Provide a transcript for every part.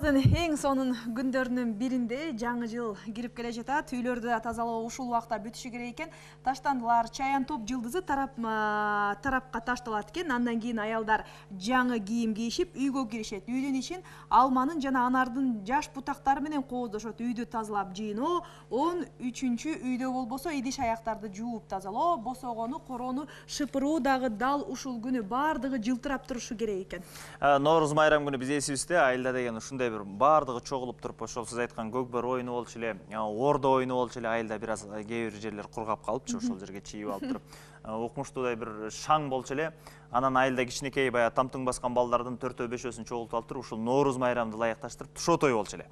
Аздын эң сонун күндөрүнүн биринде жаңы жыл кирип келе жатат. Үйлөрдү тазалоо ушул убакта бүтүшү керек экен. Таштандылар, чаян топ жылдызы тарапка ташталат экен. Андан кийин аялдар жаңы кийим кийишип үйгө киришет. Үйдүн ичин алманын жана анардын жаш бутактары менен кооздошот. Үйдү тазалап жыйноо, 13-чү үйдө болбосо идиш аяктарды жууп тазалоо, босогону, короону шыпыруу дагы дал ушул күнү бардыгы жылтырап турушу керек экен. Нооруз майрам күнү биз эсибизде айылда деген ушундай бир бардыгы чогулуп туруп, ошол сиз айткан көкбөр оюну болчу эле, ордо оюну болчу эле, айылда бир аз кээ бир жерлер кургап калыпчы, ошол жерге чийип алып туруп, укмуштуудай бир шаң болчу эле. Анан айылда кичинекей баягы тамтың баскан балдардын 4-5-өсүн чогултуп алып туруп, ушул нооруз майрамды ылайыкташтырып, тушоо той болчу эле.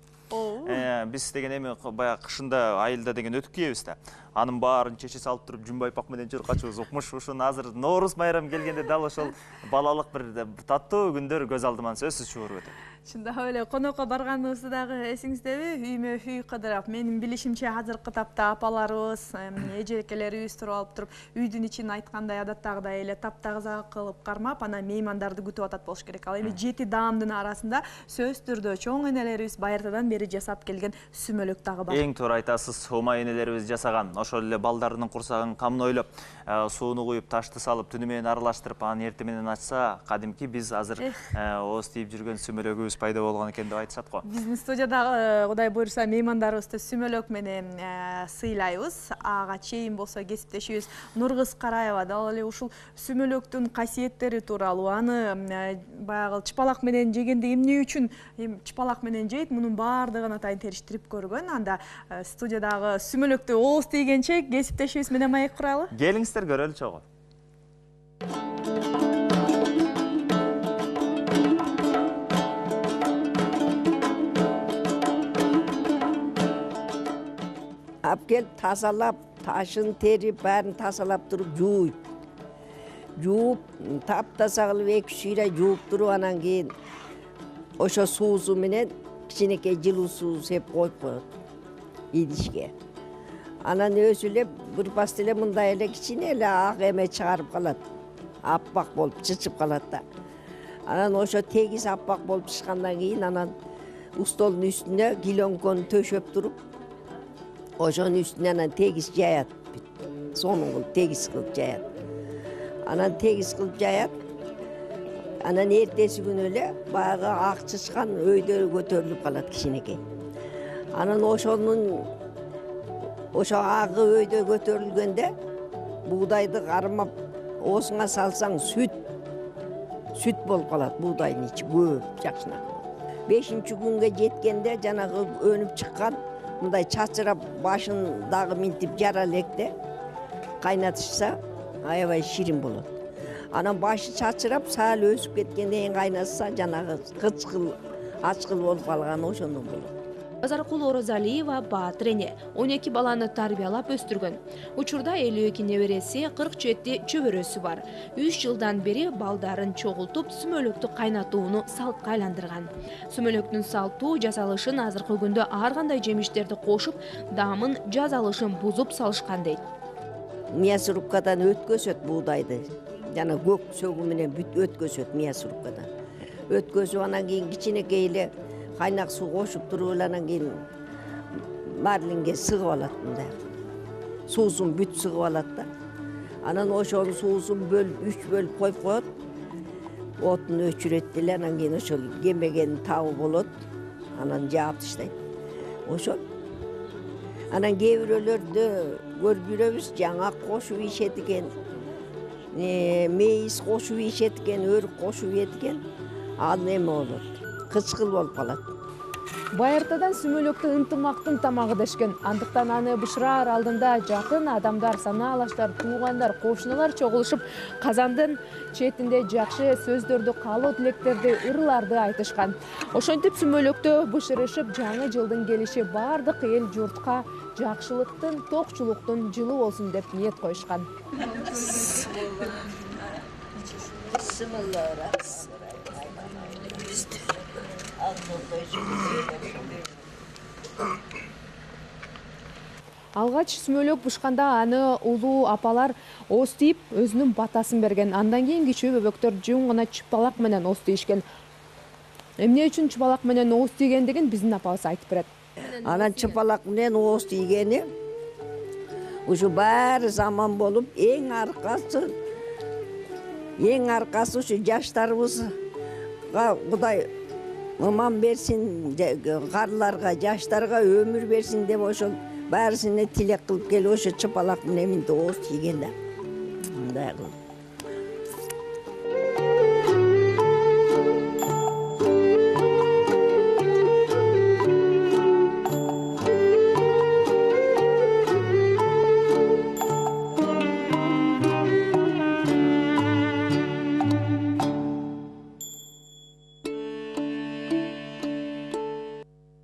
Биз деген эми баягы кышында айылда деген өтүк кийебиз да. Анын баарын чечеси алып туруп, жүн байпак менен чуркачыбыз укмуш. Ушуну азыр нооруз майрам келгенде дал ошол балалык бир таттуу күндөр көз алдыман сөзсүз чыгырып өтөт. Чындап эле конокко барганыбызды дагы эсиңиздеби? Үймө үй кыдырап. Менин билишимче азыркы тапта апаларыбыз, эжекелерибиз туруп алып туруп, үйдүн ичин айткандай адаттагыдай эле таптагыза кылып кармап, анан меймандарды күтүп атат болуш керек. Ал эми 7 даамдын арасында сөзсүз түрдө чоң энелерибиз байыртадан бери жасап келген сүмөлөк дагы бар. Эң туура айтасыз, умай энелерибиз жасаган. Ошол эле балдарынын курсагын камнойлоп, сууну куюп, ташты салып, түнү менен аралаштырып, анан эртең менен ачса, кадимки биз азыр ооз тийип жүргөн сүмөлөгүбүз пайда болгон экен деп айтышат го. Биздин студиядагы Кудай буйруса меймандарыбызды сүмөлөк менен сыйлайбыз. Ага чейин болсо кесиптешибиз Нургыз Караева дал эле ушул сүмөлөктүн касиеттери тууралуу, аны баягы чыпалак менен жегенде эмне үчүн чыпалак менен жейт, мунун баардыгын атайын териштирип көргөн. Анда студиядагы сүмөлөктү ооз тийгенче кесиптешибиз менен маек куралы. Келиңиздер көрөлү чогуу. Апкел тазалап, ташын терип, бәрін тазалап тұрып жууйт. Жууп, таптаса кылып 2-3 шыйра жууп туруп, анан кийин ошо суусу менен кичинекей жылуу суу сеп коюп коет идишке. Анан өзү эле бырпасты эле мындай эле кичине эле ак эме чыгарып калат. Аппак болуп чычып калат да. Анан ошо тегиз аппак болуп чыккандан кийин анан устолдун үстүнө килоңкону төшөп туруп, ошонун үстүнө анан тегиз жаят. Сонун кылып тегиз кылып жаят. Анан тегиз кылып жаят. Анан эртеси күнү эле баягы ак чычкан өйдө көтөрүлүп калат кичинекей. Анан ошо агы өйдө көтөрүлгөндө буудайды кармап оосуңа салсаң сүт болуп калат, буудайдын ичи көп жакшынакы. 5-чи күнгө жеткенде жанагы өнүп чыккан мындай чачырап башын дагы минтип жара электе кайнатышса аябай ширин болот. Анан башы чачырап саал өсүп кеткенден кийин кайнатса жанагы кычкыл, ачкыл болуп калган ошондон болот. Базаркул Орозалиева баатыр эне 12 баланы тарбиялап өстүргөн. Учурда 52 небереси, 47 чөбөрөсү бар. 3 жылдан бери балдарын чогултуп, сүмөлөктү кайнатууну салтка айландырган. Сүмөлөктүн салтуу жасалышын азыркы күндө ар кандай жемиштерди кошуп, даамын жазалышын бузуп салышкан дейт. Мясорубкадан өткөзөт буудайды. Жана көк сөгү менен бүт өткөзөт мясорубкадан. Өткөзүп анан кийин кичинекей эле кайнак суу кошуп туруп эле анан кийин марлинге сыгып алат мындай. Суусун бүт сыгып алат да. Анан ошонун суусун 3 бөлүп коюп коет. Отун өчүрөт эле, анан кийин ошол кемеген табы болот. Анан жаап таштайт. Ошол. Анан кээ бирөөлөрдө көрүп жүрөбүз, жаңак кошуп ишет экен. Мейиз кошуп ишет экен, өрүк кошуп ийет экен. Ал эме болот. Кычкыл болуп калат. Байыртадан сүмөлөктү ынтымактын тамагы дешкен. Андыктан аны бышыраар алдында жакын адамдар, санаалаштар, туугандар, кошуналар чогулушуп, казандын четинде жакшы сөздөрдү, каалоо тилектерди, ырларды айтышкан. Ошентип сүмөлөктө бышырышып, жаңы жылдын келиши бардык эл журтка жакшылыктын, токчулуктун жылы болсун деп ниет коюшкан. Алгач сүмөлөк бушканда аны улуу апалар ооз тийип, өзүнүн батасын берген. Андан кийин кичүү бөбөктөр жөн гана чыпалак менен ооз тийишкен. Эмне үчүн чыпалак менен ооз тийгендигин биздин апабыз айтып берет. Анан чыпалак менен ооз тийгени ушу баары заман болуп эң аркасы ушу жаштарыбызга Кудай ыман берсин, карларга, жаштарга өмүр берсин деп ошол баарысына тилек кылып келип ошо чыпалак менен ооз тийген да. Мындай кылып.